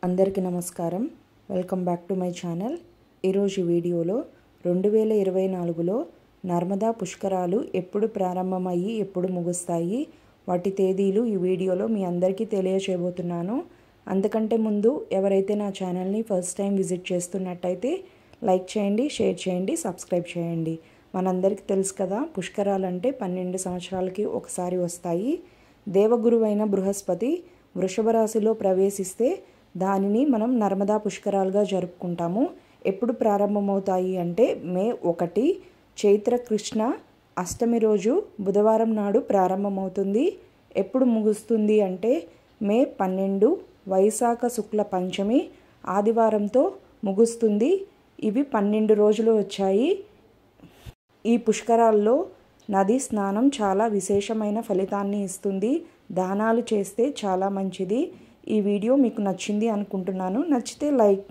అందరికీ నమస్కారం. Welcome back to my channel. ఈరోజు వీడియోలో 2024లో నర్మదా పుష్కరాలు ఎప్పుడు ప్రారంభమయ్యి ఎప్పుడు ముగుస్తాయి, వాటి తేదీలు ఈ వీడియోలో మీ అందరికీ తెలియచేయబోతున్నాను. అంతకంటే ముందు ఎవరైతే నా ఛానల్ని ఫస్ట్ టైం విజిట్ చేస్తున్నట్టయితే లైక్ చేయండి, షేర్ చేయండి, సబ్స్క్రైబ్ చేయండి. మనందరికీ తెలుసు కదా, పుష్కరాలంటే 12 సంవత్సరాలకి ఒకసారి వస్తాయి. దేవగురువైన బృహస్పతి వృషభ రాశిలో ప్రవేశిస్తే దానిని మనం నర్మదా పుష్కరాలుగా జరుపుకుంటాము. ఎప్పుడు ప్రారంభమవుతాయి అంటే మే 1 చైత్ర కృష్ణ అష్టమి రోజు బుధవారం నాడు ప్రారంభమవుతుంది. ఎప్పుడు ముగుస్తుంది అంటే మే 12 వైశాఖ శుక్ల పంచమి ఆదివారంతో ముగుస్తుంది. ఇవి 12 రోజులు వచ్చాయి. ఈ పుష్కరాల్లో నది స్నానం చాలా విశేషమైన ఫలితాన్ని ఇస్తుంది. దానాలు చేస్తే చాలా మంచిది. ఈ వీడియో మీకు నచ్చింది అనుకుంటున్నాను. నచ్చితే లైక్